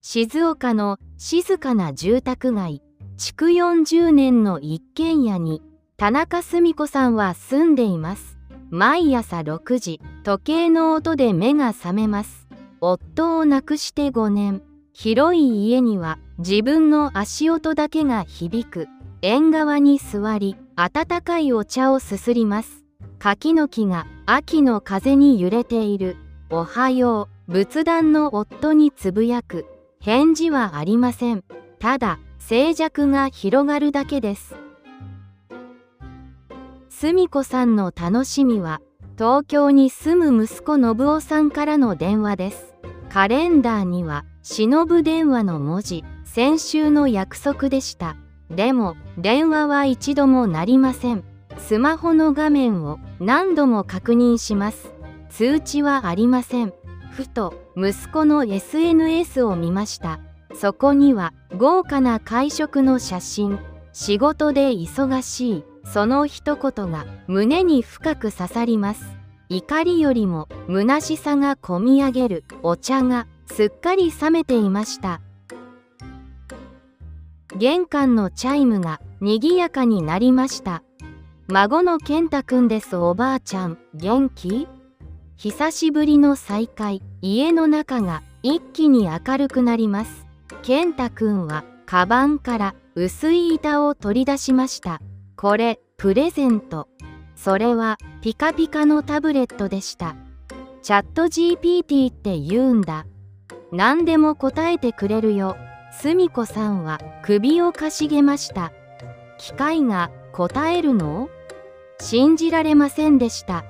静岡の静かな住宅街、築40年の一軒家に田中澄子さんは住んでいます。毎朝6時、時計の音で目が覚めます。夫を亡くして5年、広い家には自分の足音だけが響く。縁側に座り、温かいお茶をすすります。柿の木が秋の風に揺れている。おはよう、仏壇の夫につぶやく。返事はありません。ただ、静寂が広がるだけです。澄子さんの楽しみは、東京に住む息子信夫さんからの電話です。カレンダーには、忍電話の文字、先週の約束でした。でも、電話は一度も鳴りません。スマホの画面を何度も確認します。通知はありません。ふと、息子の SNS を見ました。そこには、豪華な会食の写真。仕事で忙しい。その一言が胸に深く刺さります。怒りよりも虚しさがこみ上げる。お茶がすっかり冷めていました。玄関のチャイムが賑やかになりました。孫の健太くんです。おばあちゃん、元気？久しぶりの再会。家の中が一気に明るくなります。健太くんはカバンから薄い板を取り出しました。これ、プレゼント。それはピカピカのタブレットでした。チャット GPT って言うんだ。何でも答えてくれるよ。澄子さんは首をかしげました。機械が答えるの？信じられませんでした。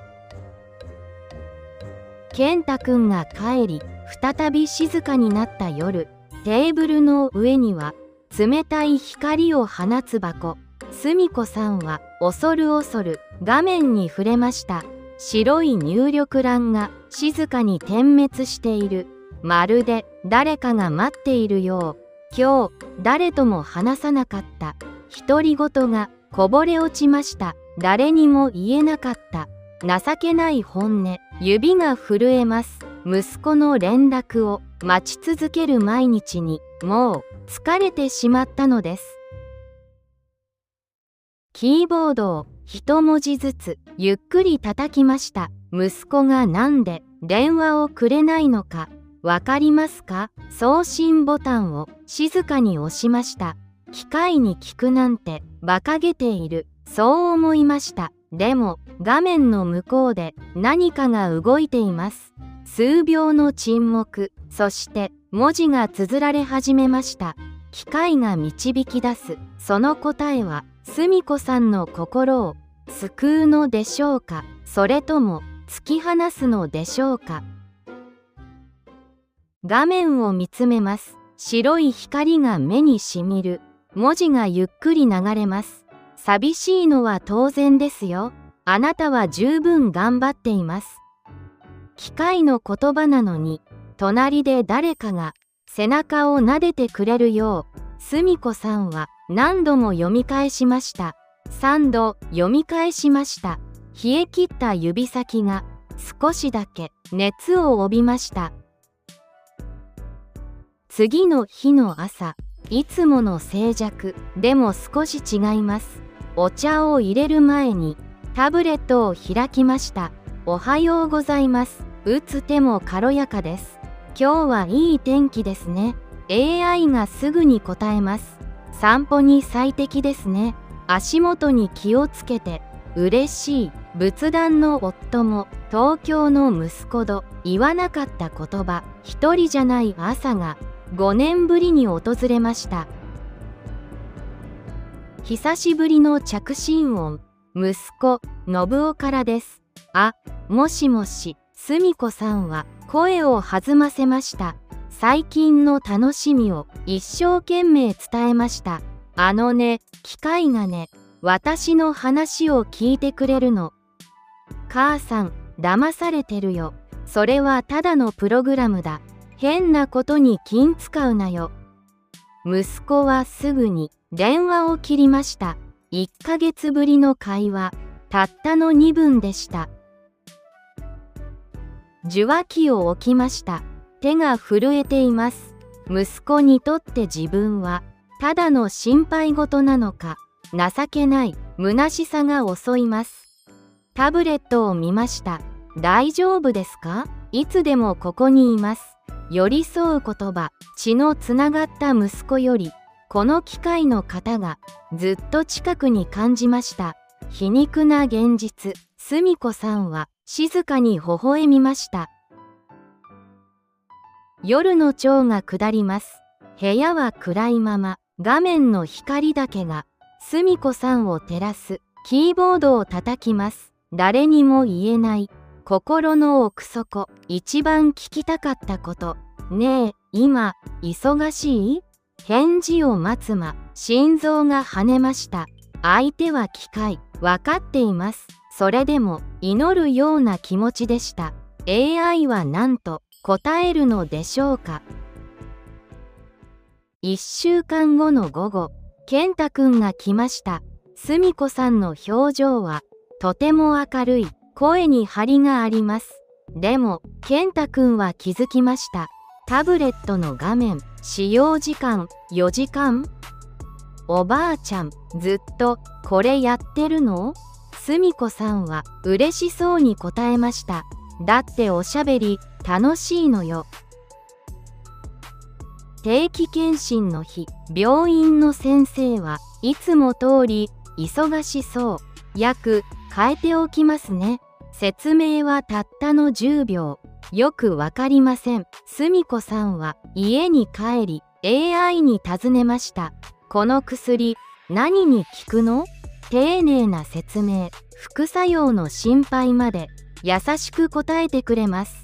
健太くんが帰り、再び静かになった夜、テーブルの上には冷たい光を放つ箱。澄子さんは恐る恐る画面に触れました。白い入力欄が静かに点滅している。まるで誰かが待っているよう。今日誰とも話さなかった独り言がこぼれ落ちました。誰にも言えなかった情けない本音。指が震えます。息子の連絡を待ち続ける毎日にもう疲れてしまったのです。キーボードを一文字ずつゆっくり叩きました。息子がなんで電話をくれないのかわかりますか？送信ボタンを静かに押しました。機械に聞くなんて馬鹿げている。そう思いました。でも画面の向こうで何かが動いています。数秒の沈黙、そして文字が綴られ始めました。機械が導き出すその答えは澄子さんの心を救うのでしょうか、それとも突き放すのでしょうか。画面を見つめます。白い光が目にしみる。文字がゆっくり流れます。寂しいのは当然ですよ。あなたは十分頑張っています。機械の言葉なのに、隣で誰かが背中を撫でてくれるよう、澄子さんは何度も読み返しました。3度読み返しました。冷え切った指先が少しだけ熱を帯びました。次の日の朝、いつもの静寂、でも少し違います。お茶を入れる前にタブレットを開きました。おはようございます。打つ手も軽やかです。今日はいい天気ですね。AI がすぐに答えます。散歩に最適ですね。足元に気をつけて。嬉しい。仏壇の夫も東京の息子と言わなかった言葉。一人じゃない朝が5年ぶりに訪れました。久しぶりの着信音。息子、信夫からです。あ、もしもし、澄子さんは声を弾ませました。最近の楽しみを一生懸命伝えました。あのね、機械がね、私の話を聞いてくれるの。母さん、騙されてるよ。それはただのプログラムだ。変なことに気使うなよ。息子はすぐに電話を切りました。1ヶ月ぶりの会話、たったの2分でした。受話器を置きました。手が震えています。息子にとって自分はただの心配事なのか、情けない虚しさが襲います。タブレットを見ました。大丈夫ですか？いつでもここにいます。寄り添う言葉、血のつながった息子より、この機械の方がずっと近くに感じました。皮肉な現実。澄子さんは静かに微笑みました。夜の蝶が下ります。部屋は暗いまま、画面の光だけが澄子さんを照らす。キーボードを叩きます。誰にも言えない心の奥底、一番聞きたかったこと。ねえ、今忙しい？返事を待つ間、心臓が跳ねました。相手は機械、わかっています。それでも祈るような気持ちでした。AI は何と答えるのでしょうか。1週間後の午後、健太くんが来ました。澄子さんの表情はとても明るい。声に張りがあります。でも健太くんは気づきました。タブレットの画面、使用時間4時間。おばあちゃん、ずっとこれやってるの？澄子さんは嬉しそうに答えました。だっておしゃべり楽しいのよ。定期検診の日、病院の先生はいつも通り忙しそう。薬変えておきますね。説明はたったの10秒。よくわかりません。澄子さんは家に帰り AI に尋ねました。この薬何に効くの？丁寧な説明、副作用の心配まで優しく答えてくれます。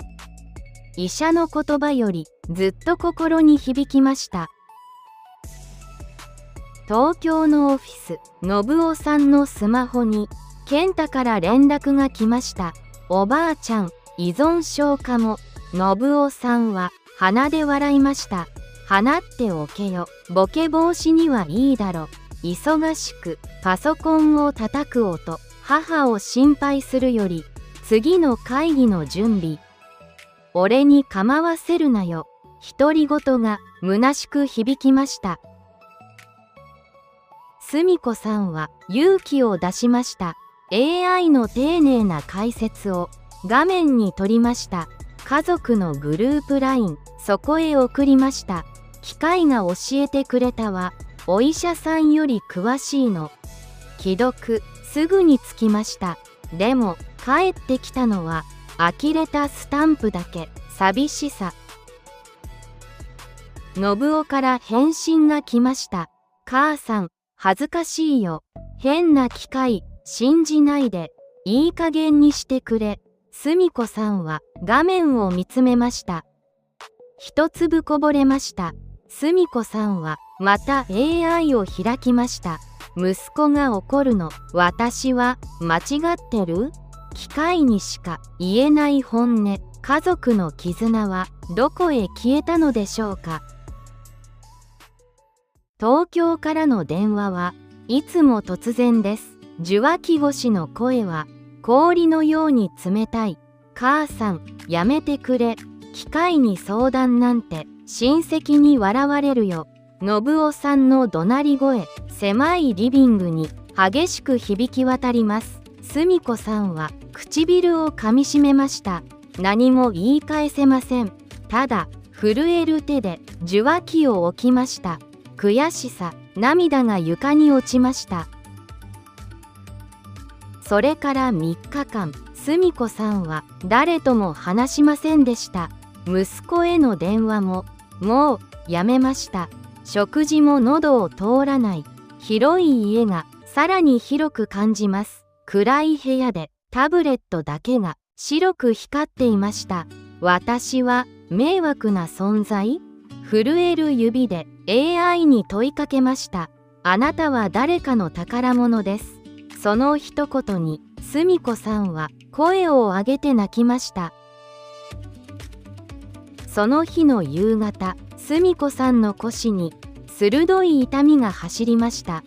医者の言葉よりずっと心に響きました。東京のオフィス、信夫さんのスマホに健太から連絡が来ました。おばあちゃん、依存症かも。信夫さんは鼻で笑いました。放っておけよ。ボケ防止にはいいだろ。忙しくパソコンを叩く音。母を心配するより次の会議の準備。俺に構わせるなよ。独り言が虚しく響きました。澄子さんは勇気を出しました。AI の丁寧な解説を画面に撮りました。家族のグループ LINE、そこへ送りました。機械が教えてくれたわ。お医者さんより詳しいの。既読、すぐに着きました。でも返ってきたのは呆れたスタンプだけ。寂しさ。信夫から返信が来ました。母さん、恥ずかしいよ。変な機械信じないで。いい加減にしてくれ。澄子さんは画面を見つめました。一粒こぼれました。澄子さんはまた AI を開きました。息子が怒るの。私は間違ってる？機械にしか言えない本音。家族の絆はどこへ消えたのでしょうか。東京からの電話はいつも突然です。受話器越しの声は氷のように冷たい。母さん、やめてくれ。機械に相談なんて親戚に笑われるよ。信夫さんの怒鳴り声、狭いリビングに激しく響き渡ります。澄子さんは唇をかみしめました。何も言い返せません。ただ震える手で受話器を置きました。悔しさ、涙が床に落ちました。それから3日間、澄子さんは誰とも話しませんでした。息子への電話ももうやめました。食事も喉を通らない。広い家がさらに広く感じます。暗い部屋でタブレットだけが白く光っていました。私は迷惑な存在？震える指で AI に問いかけました。あなたは誰かの宝物です。その一言に澄子さんは声を上げて泣きました。その日の夕方、澄子さんの腰に鋭い痛みが走りました。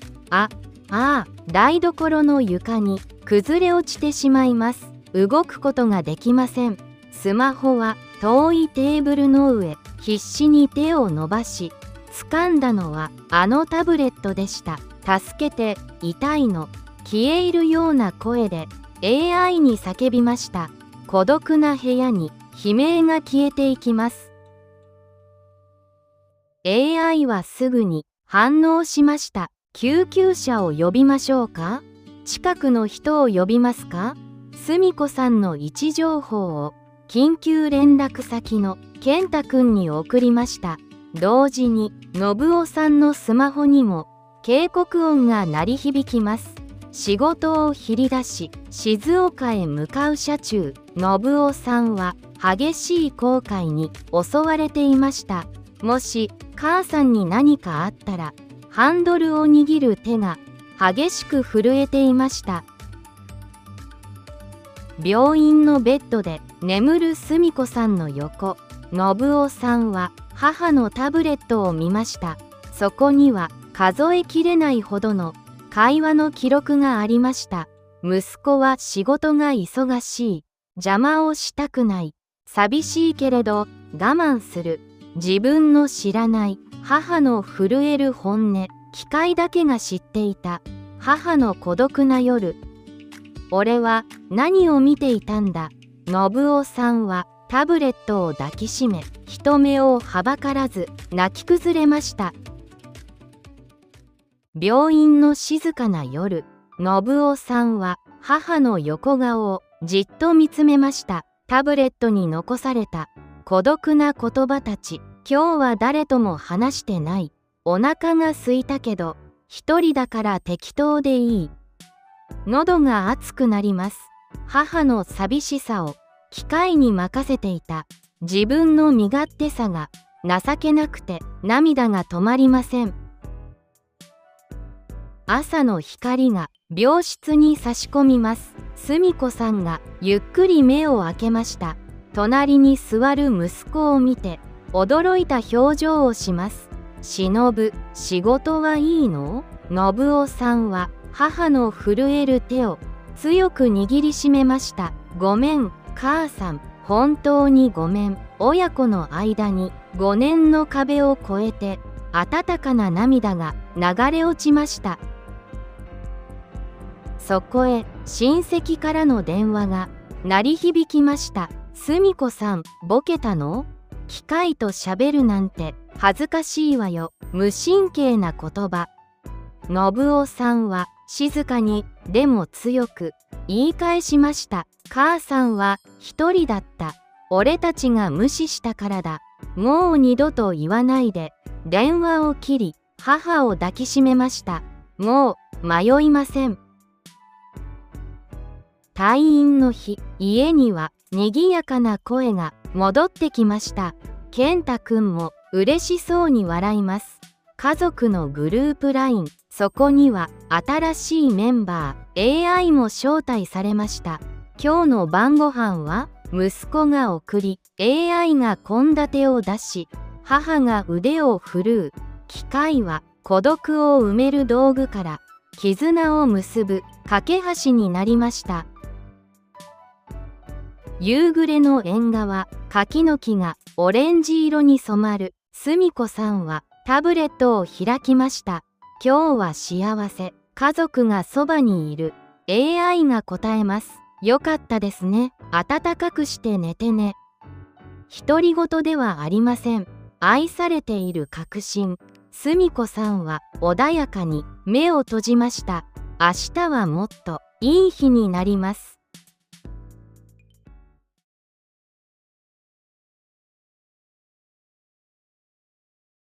台所の床に崩れ落ちてしまいます。動くことができません。スマホは遠いテーブルの上、必死に手を伸ばし、掴んだのはあのタブレットでした。助けて、痛いの。消え入るような声で AI に叫びました。孤独な部屋に悲鳴が消えていきます。AI はすぐに反応しました。救急車を呼びましょうか？近くの人を呼びますか？すみこさんの位置情報を緊急連絡先の健太くんに送りました。同時に信夫さんのスマホにも警告音が鳴り響きます。仕事を切り出し静岡へ向かう車中、信夫さんは激しい後悔に襲われていました。もし母さんに何かあったら、ハンドルを握る手が激しく震えていました。病院のベッドで眠るすみこさんの横、信夫さんは母のタブレットを見ました。そこには数えきれないほどの会話の記録がありました。息子は仕事が忙しい。邪魔をしたくない。寂しいけれど我慢する。自分の知らない母の震える本音。機械だけが知っていた。母の孤独な夜。俺は何を見ていたんだ。信夫さんはタブレットを抱きしめ、人目をはばからず泣き崩れました。病院の静かな夜、信夫さんは母の横顔をじっと見つめました。タブレットに残された孤独な言葉たち。今日は誰とも話してない。お腹が空いたけど、一人だから適当でいい。喉が熱くなります。母の寂しさを機械に任せていた。自分の身勝手さが情けなくて涙が止まりません。朝の光が病室に差し込みます。すみこさんがゆっくり目を開けました。隣に座る息子を見て驚いた表情をします。忍、仕事はいいの？信夫さんは母の震える手を強く握りしめました。ごめん、母さん。本当にごめん。親子の間に5年の壁を越えて温かな涙が流れ落ちました。そこへ親戚からの電話が鳴り響きました。すみこさん、ボケたの？機械と喋るなんて恥ずかしいわよ。無神経な言葉。信夫さんは静かにでも強く言い返しました。母さんは一人だった。俺たちが無視したからだ。もう二度と言わないで。電話を切り母を抱きしめました。もう迷いません。退院の日、家には賑やかな声が戻ってきました。健太くんも嬉しそうに笑います。家族のグループ LINE、そこには新しいメンバー、AI も招待されました。今日の晩ご飯は息子が送り、AI が献立を出し、母が腕を振るう。機械は孤独を埋める道具から絆を結ぶ架け橋になりました。夕暮れの縁側、柿の木がオレンジ色に染まる。すみこさんはタブレットを開きました。今日は幸せ。家族がそばにいる。AI が答えます。よかったですね。暖かくして寝てね。独り言ではありません。愛されている確信。すみこさんは穏やかに目を閉じました。明日はもっといい日になります。